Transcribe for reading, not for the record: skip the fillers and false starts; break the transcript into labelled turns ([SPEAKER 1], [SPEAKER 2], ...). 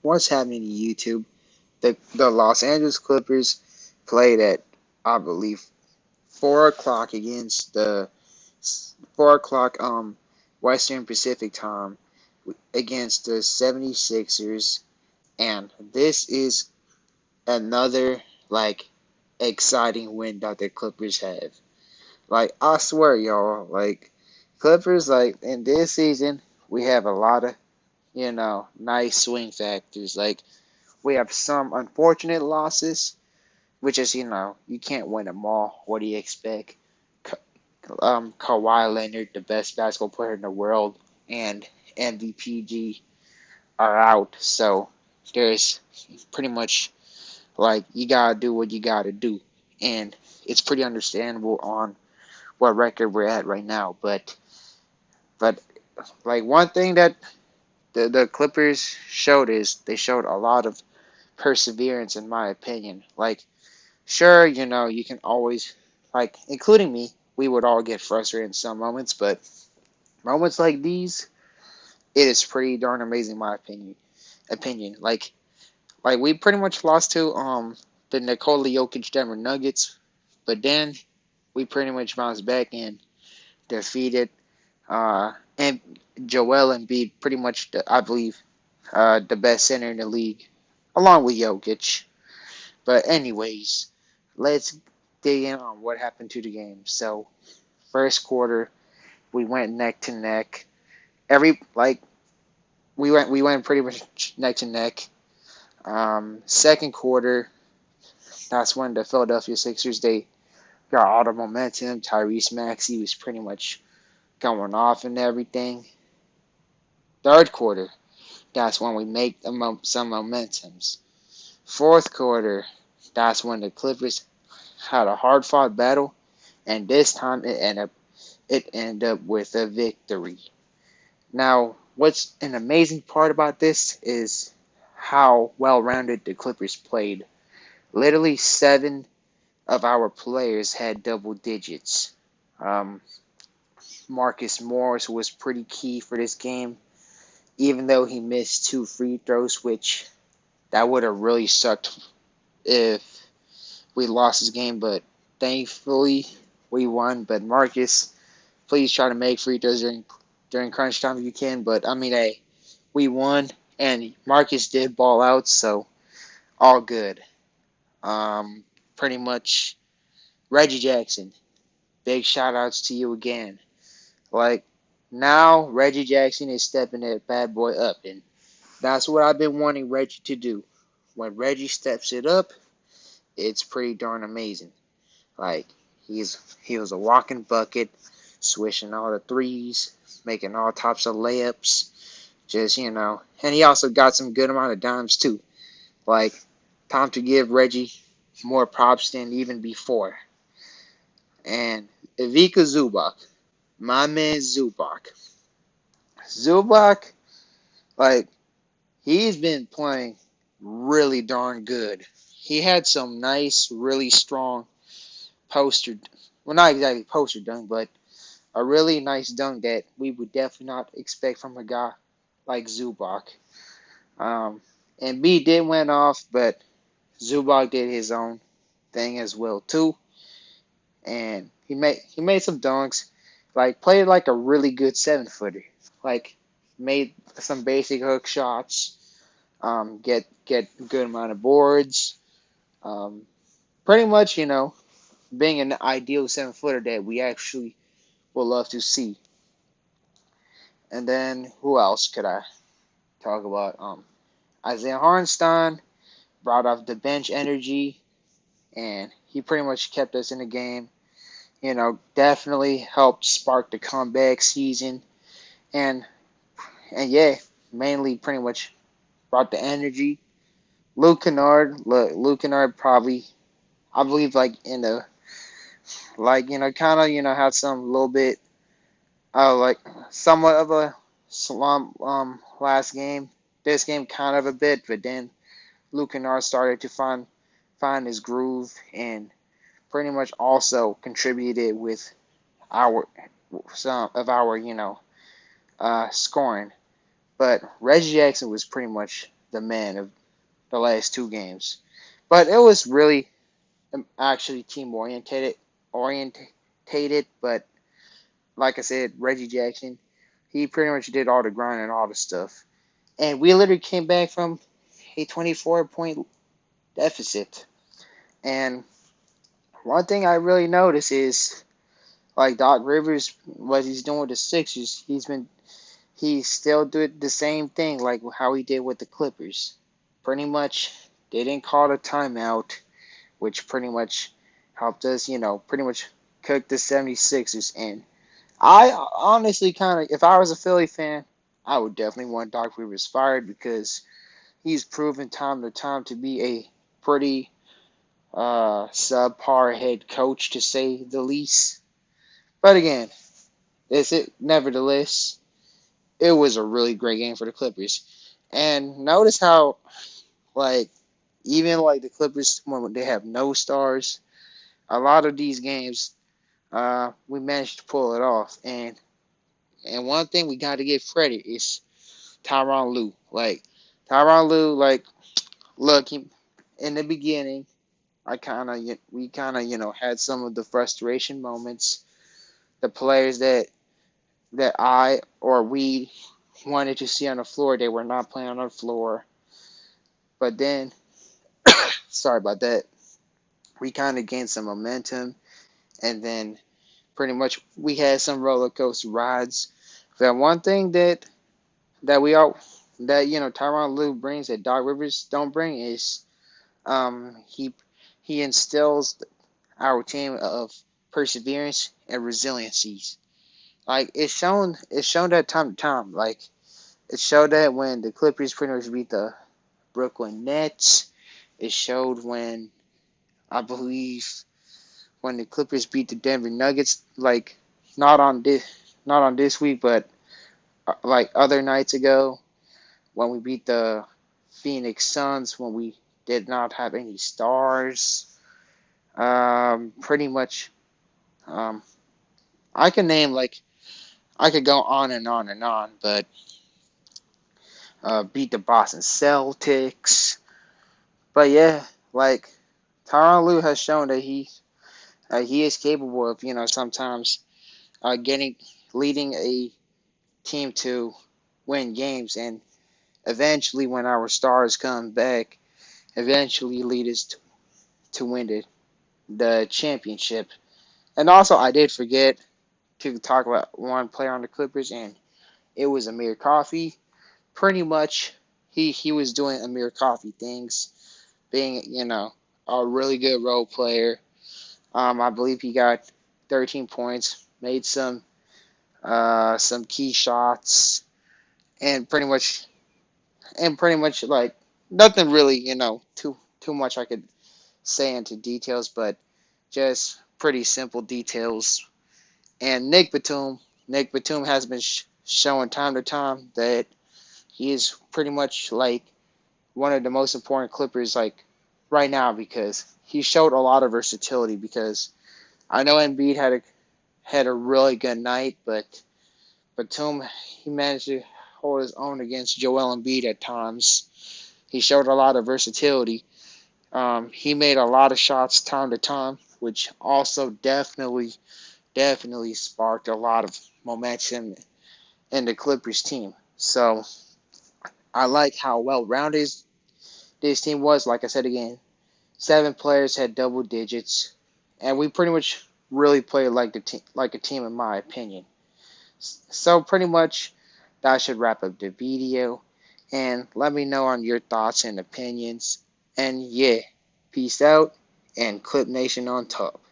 [SPEAKER 1] what's happening to YouTube? The Los Angeles Clippers played at, I believe, 4 o'clock against the 4 o'clock Western Pacific time against the 76ers, and this is another like exciting win that the Clippers have. Like I swear, y'all, like Clippers, like in this season, we have a lot of nice swing factors. Like we have some unfortunate losses, which is you can't win them all. What do you expect? Kawhi Leonard, the best basketball player in the world, and MVPG are out, so there's pretty much like you gotta do what you gotta do, and it's pretty understandable on what record we're at right now. But like one thing that the Clippers showed is they showed a lot of perseverance, in my opinion. Like, sure, you can always, like, including me, we would all get frustrated in some moments, but moments like these, it is pretty darn amazing, in my opinion. Like we pretty much lost to the Nikola Jokic Denver Nuggets, but then we pretty much bounced back and defeated and Joel Embiid, pretty much I believe the best center in the league, along with Jokic. But anyways, let's dig in on what happened to the game. So first quarter, we went neck to neck. We went pretty much neck to neck. Second quarter, that's when the Philadelphia Sixers they got all the momentum. Tyrese Maxey was pretty much going off and everything. Third quarter, that's when we make some momentums. Fourth quarter, that's when the Clippers had a hard fought battle, and this time it ended up with a victory. Now, what's an amazing part about this is how well rounded the Clippers played. Literally, seven of our players had double digits. Um, Marcus Morris was pretty key for this game, even though he missed two free throws, which that would have really sucked if we lost this game. But thankfully, we won. But Marcus, please try to make free throws during crunch time if you can. But I mean, hey, we won, and Marcus did ball out, so all good. Pretty much Reggie Jackson. Big shout outs to you again. Like now, Reggie Jackson is stepping that bad boy up, and that's what I've been wanting Reggie to do. When Reggie steps it up, it's pretty darn amazing. Like he was a walking bucket, swishing all the threes, making all types of layups. Just and he also got some good amount of dimes too. Like time to give Reggie more props than even before. And Ivica Zubac, my man Zubac, like he's been playing really darn good. He had some nice, really strong poster, well, not exactly poster dunk, but a really nice dunk that we would definitely not expect from a guy like Zubac. And B did went off, but Zubac did his own thing as well too, and he made some dunks, like played like a really good 7 footer, like made some basic hook shots, get a good amount of boards, um, pretty much being an ideal 7 footer that we actually would love to see. And then who else could I talk about? Isaiah Hornstein brought off the bench energy, and he pretty much kept us in the game. Definitely helped spark the comeback season, and yeah, mainly pretty much brought the energy. Luke Kennard probably, I believe, like in the kind of had some little bit like somewhat of a slump last game. This game kind of a bit, but then Luke Kennard started to find his groove and pretty much also contributed with our some of our scoring. But Reggie Jackson was pretty much the man of the last two games. But it was really actually team orientated. But like I said, Reggie Jackson, he pretty much did all the grind and all the stuff. And we literally came back from a 24-point deficit. And one thing I really noticed is like Doc Rivers, what he's doing with the Sixers, he still did the same thing like how he did with the Clippers. Pretty much they didn't call a timeout, which pretty much helped us, pretty much cook the 76ers. And I honestly kind of, if I was a Philly fan, I would definitely want Doc Rivers fired because he's proven time to time to be a pretty subpar head coach, to say the least. But again, nevertheless, it was a really great game for the Clippers. And notice how, like, even like the Clippers, when they have no stars, a lot of these games, we managed to pull it off. And one thing we got to give credit is Tyron Lue. Like, Tyron Lue, like, look, in the beginning, we kind of, had some of the frustration moments. The players that I or we wanted to see on the floor, they were not playing on the floor. But then, sorry about that, we kind of gained some momentum, and then pretty much we had some roller coaster rides. But one thing that we all that Tyronn Lue brings that Doc Rivers don't bring is he instills our team of perseverance and resiliencies. Like it's shown that time to time. Like it showed that when the Clippers pretty much beat the Brooklyn Nets. It showed when I believe when the Clippers beat the Denver Nuggets. Like not on this week, but like other nights ago when we beat the Phoenix Suns when we did not have any stars. Pretty much. Um, I can name like I could go on and on and on, but beat the Boston Celtics. But yeah, like Tyronn Lue has shown that he is capable of sometimes getting leading a team to win games, and eventually when our stars come back, eventually lead us to win the championship. And also, I did forget to talk about one player on the Clippers, and it was Amir Coffey. Pretty much, he was doing Amir Coffey things, being a really good role player. I believe he got 13 points, made some key shots, and pretty much like nothing really too much I could say into details, but just pretty simple details. And Nick Batum has been showing time to time that he is pretty much like one of the most important Clippers like right now because he showed a lot of versatility. Because I know Embiid had a really good night, but Batum he managed to hold his own against Joel Embiid at times. He showed a lot of versatility. He made a lot of shots time to time, which also definitely sparked a lot of momentum in the Clippers team. So I like how well rounded this team was. Like I said again, 7 players had double digits, and we pretty much really played like a team in my opinion. So pretty much that should wrap up the video. And let me know on your thoughts and opinions. And yeah, peace out and Clip Nation on top.